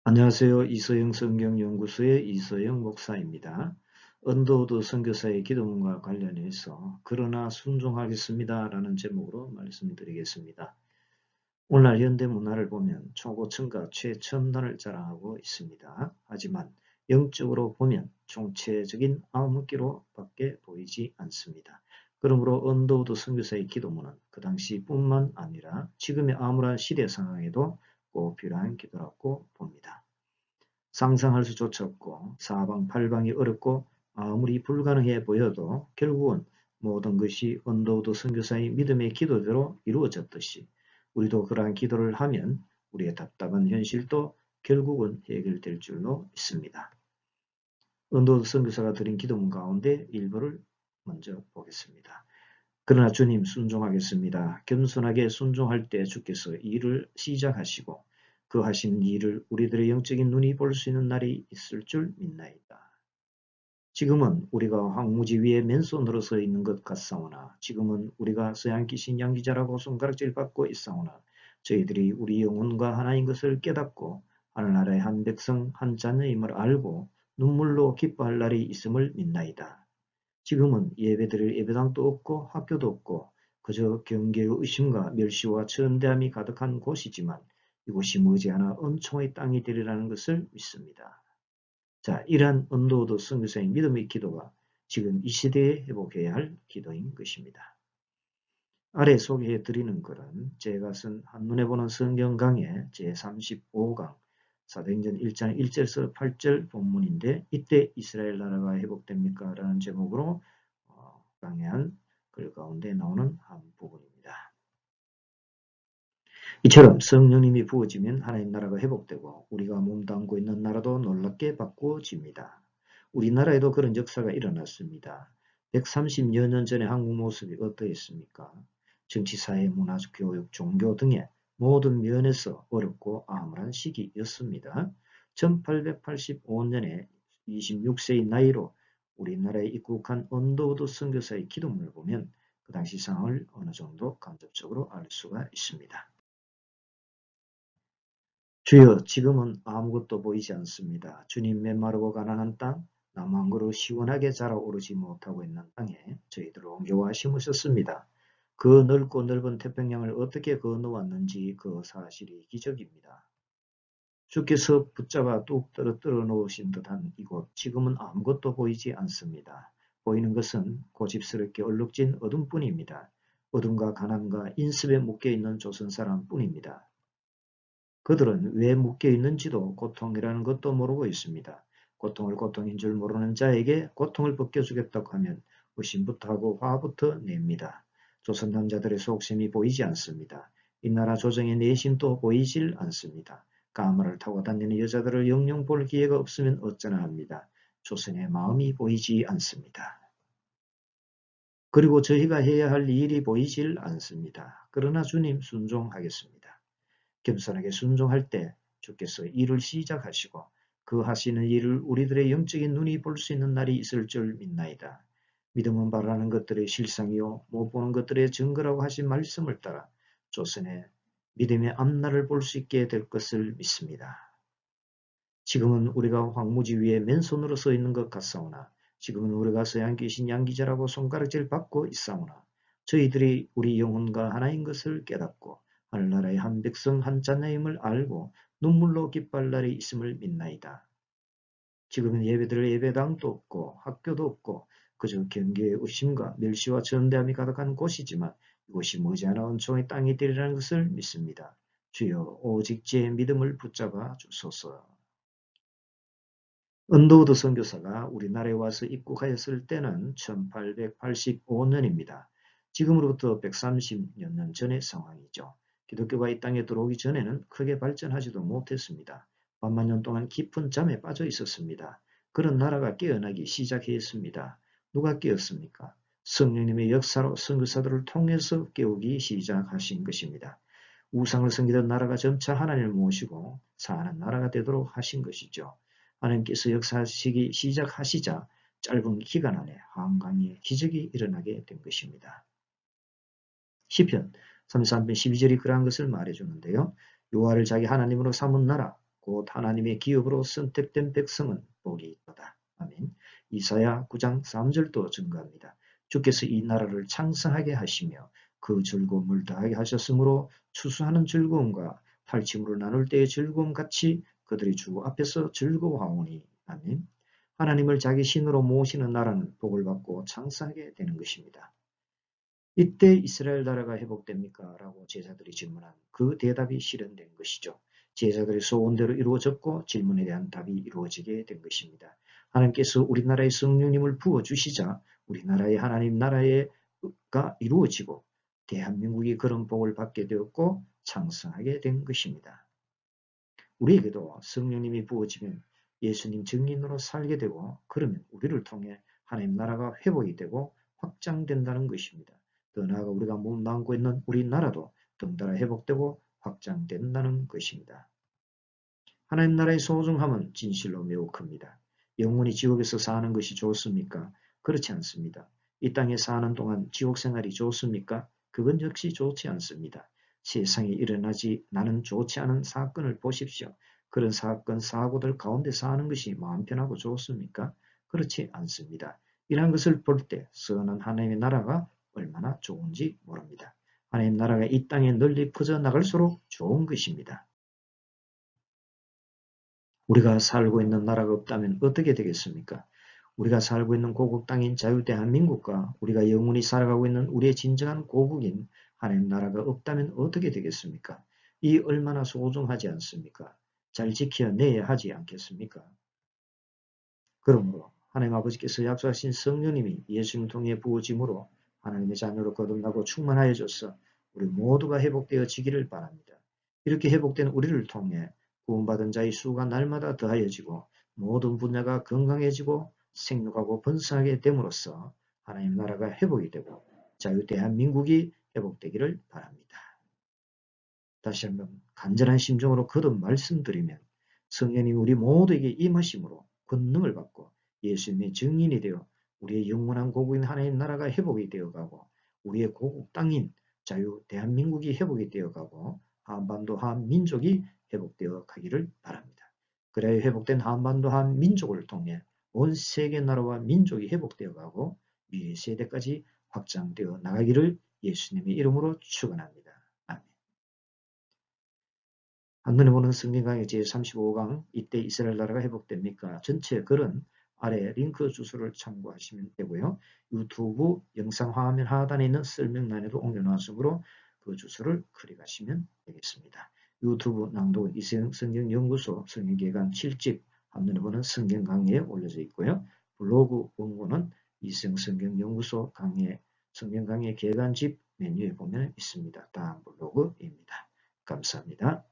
안녕하세요. 이서영 성경연구소의 이서영 목사입니다. 언더우드 선교사의 기도문과 관련해서 그러나 순종하겠습니다 라는 제목으로 말씀드리겠습니다. 오늘날 현대 문화를 보면 초고층과 최첨단을 자랑하고 있습니다. 하지만 영적으로 보면 총체적인 암흑기로 밖에 보이지 않습니다. 그러므로 언더우드 선교사의 기도문은 그 당시뿐만 아니라 지금의 암울한 시대 상황에도 꼭 필요한 기도라고 봅니다. 상상할 수조차 없고 사방팔방이 어렵고 아무리 불가능해 보여도 결국은 모든 것이 언더우드 선교사의 믿음의 기도대로 이루어졌듯이 우리도 그러한 기도를 하면 우리의 답답한 현실도 결국은 해결될 줄로 믿습니다. 언더우드 선교사가 드린 기도문 가운데 일부를 먼저 보겠습니다. 그러나 주님 순종하겠습니다. 겸손하게 순종할 때 주께서 일을 시작하시고 그 하신 일을 우리들의 영적인 눈이 볼 수 있는 날이 있을 줄 믿나이다. 지금은 우리가 황무지 위에 맨손으로 서 있는 것 같사오나 지금은 우리가 서양 귀신 양기자라고 손가락질 받고 있사오나 저희들이 우리 영혼과 하나인 것을 깨닫고 하늘나라의 한 백성 한 자녀임을 알고 눈물로 기뻐할 날이 있음을 믿나이다. 지금은 예배드릴 예배당도 없고 학교도 없고 그저 경계의 의심과 멸시와 천대함이 가득한 곳이지만 이곳이 머지않아 은총의 땅이 되리라는 것을 믿습니다. 자, 이러한 언더우드 선교사의 믿음의 기도가 지금 이 시대에 회복해야 할 기도인 것입니다. 아래 소개해 드리는 글은 제가 쓴 한눈에 보는 성경 강의 제35강 사도행전 1장 1절에서 8절 본문인데 이때 이스라엘 나라가 회복됩니까? 라는 제목으로 강의한 글 가운데 나오는 한 부분입니다. 이처럼 성령님이 부어지면 하나님 나라가 회복되고 우리가 몸담고 있는 나라도 놀랍게 바꾸어집니다. 우리나라에도 그런 역사가 일어났습니다. 130여 년 전에 한국 모습이 어떠했습니까? 정치, 사회, 문화, 교육, 종교 등의 모든 면에서 어렵고 암울한 시기였습니다. 1885년에 26세의 나이로 우리나라에 입국한 언더우드 선교사의 기도문을 보면 그 당시 상황을 어느 정도 간접적으로 알 수가 있습니다. 주여, 지금은 아무것도 보이지 않습니다. 주님 메마르고 가난한 땅, 나무 한 그루 시원하게 자라오르지 못하고 있는 땅에 저희들을 옮겨와 심으셨습니다. 그 넓고 넓은 태평양을 어떻게 건너왔는지 그 사실이 기적입니다. 주께서 붙잡아 뚝 떨어뜨려 놓으신 듯한 이곳, 지금은 아무것도 보이지 않습니다. 보이는 것은 고집스럽게 얼룩진 어둠뿐입니다. 어둠과 가난과 인습에 묶여있는 조선사람 뿐입니다. 그들은 왜 묶여있는지도 고통이라는 것도 모르고 있습니다. 고통을 고통인 줄 모르는 자에게 고통을 벗겨주겠다고 하면 의심부터 하고 화부터 냅니다. 조선 남자들의 속셈이 보이지 않습니다. 이 나라 조정의 내신도 보이질 않습니다. 가마를 타고 다니는 여자들을 영영 볼 기회가 없으면 어쩌나 합니다. 조선의 마음이 보이지 않습니다. 그리고 저희가 해야 할 일이 보이질 않습니다. 그러나 주님 순종하겠습니다. 겸손하게 순종할 때 주께서 일을 시작하시고 그 하시는 일을 우리들의 영적인 눈이 볼 수 있는 날이 있을 줄 믿나이다. 믿음은 바라는 것들의 실상이요 못 보는 것들의 증거라고 하신 말씀을 따라 조선의 믿음의 앞날을 볼 수 있게 될 것을 믿습니다. 지금은 우리가 황무지 위에 맨손으로 서 있는 것 같사오나 지금은 우리가 서양 귀신 양기자라고 손가락질 받고 있사오나 저희들이 우리 영혼과 하나인 것을 깨닫고 하늘나라의 한 백성 한 자녀임을 알고 눈물로 기뻐할 날이 있음을 믿나이다. 지금은 예배드릴 예배당도 없고 학교도 없고 그저 경계의 의심과 멸시와 전대함이 가득한 곳이지만 이곳이 머지않아 은총의 땅이 되리라는 것을 믿습니다. 주여, 오직 제 믿음을 붙잡아 주소서. 언더우드 선교사가 우리나라에 와서 입국하였을 때는 1885년입니다. 지금으로부터 130여 년 전의 상황이죠. 기독교가 이 땅에 들어오기 전에는 크게 발전하지도 못했습니다. 반만 년 동안 깊은 잠에 빠져 있었습니다. 그런 나라가 깨어나기 시작했습니다. 누가 깨었습니까? 성령님의 역사로 선교사들을 통해서 깨우기 시작하신 것입니다. 우상을 섬기던 나라가 점차 하나님을 모시고 사는 나라가 되도록 하신 것이죠. 하나님께서 역사하시기 시작하시자 짧은 기간 안에 한강의 기적이 일어나게 된 것입니다. 시편 33편 12절이 그러한 것을 말해주는데요. 여호와를 자기 하나님으로 삼은 나라, 곧 하나님의 기업으로 선택된 백성은 복이 있도다. 아멘. 이사야 9장 3절도 증거합니다. 주께서 이 나라를 창성하게 하시며 그 즐거움을 더하게 하셨으므로 추수하는 즐거움과 탈취물을 나눌 때의 즐거움 같이 그들이 주 앞에서 즐거워하오니. 아멘. 하나님을 자기 신으로 모시는 나라는 복을 받고 창성하게 되는 것입니다. 이때 이스라엘 나라가 회복됩니까? 라고 제자들이 질문한 그 대답이 실현된 것이죠. 제자들의 소원대로 이루어졌고 질문에 대한 답이 이루어지게 된 것입니다. 하나님께서 우리나라에 성령님을 부어주시자 우리나라의 하나님 나라가 이루어지고 대한민국이 그런 복을 받게 되었고 창성하게 된 것입니다. 우리에게도 성령님이 부어지면 예수님 증인으로 살게 되고 그러면 우리를 통해 하나님 나라가 회복이 되고 확장된다는 것입니다. 더 나아가 우리가 몸담고 있는 우리나라도 덩달아 회복되고 확장된다는 것입니다. 하나님 나라의 소중함은 진실로 매우 큽니다. 영원히 지옥에서 사는 것이 좋습니까? 그렇지 않습니다. 이 땅에 사는 동안 지옥 생활이 좋습니까? 그건 역시 좋지 않습니다. 세상에 일어나지 나는 좋지 않은 사건을 보십시오. 그런 사건, 사고들 가운데 사는 것이 마음 편하고 좋습니까? 그렇지 않습니다. 이러한 것을 볼 때 선한 하나님의 나라가 얼마나 좋은지 모릅니다. 하나님 나라가 이 땅에 널리 퍼져 나갈수록 좋은 것입니다. 우리가 살고 있는 나라가 없다면 어떻게 되겠습니까? 우리가 살고 있는 고국 땅인 자유 대한민국과 우리가 영원히 살아가고 있는 우리의 진정한 고국인 하나님 나라가 없다면 어떻게 되겠습니까? 이 얼마나 소중하지 않습니까? 잘 지켜내야 하지 않겠습니까? 그러므로 하나님 아버지께서 약속하신 성령님이 예수님 통해 부어짐으로 하나님의 자녀로 거듭나고 충만하여져서 우리 모두가 회복되어지기를 바랍니다. 이렇게 회복된 우리를 통해 구원받은 자의 수가 날마다 더하여지고 모든 분야가 건강해지고 생육하고 번성하게 됨으로써 하나님 나라가 회복이 되고 자유 대한민국이 회복되기를 바랍니다. 다시 한번 간절한 심정으로 거듭 말씀드리면 성령님이 우리 모두에게 임하심으로 권능을 받고 예수님의 증인이 되어 우리의 영원한 고국인 하나님 나라가 회복이 되어가고 우리의 고국 땅인 자유 대한민국이 회복이 되어가고 한반도 한민족이 회복되어 가기를 바랍니다. 그래야 회복된 한반도 한민족을 통해 온 세계 나라와 민족이 회복되어 가고 미래 세대까지 확장되어 나가기를 예수님의 이름으로 축원합니다. 아멘. 한눈에 보는 성경 강의 제35강 이때 이스라엘 나라가 회복됩니까? 전체 글은 아래 링크 주소를 참고하시면 되고요. 유튜브 영상 화면 하단에 있는 설명란에도 옮겨놨으므로 그 주소를 클릭하시면 되겠습니다. 유튜브 낭독 이세영 성경연구소 성경계간 7집 한눈에 보는 성경 강의에 올려져 있고요. 블로그 원고는 이세영 성경연구소 강의 성경 강의 계간집 메뉴에 보면 있습니다. 다음 블로그입니다. 감사합니다.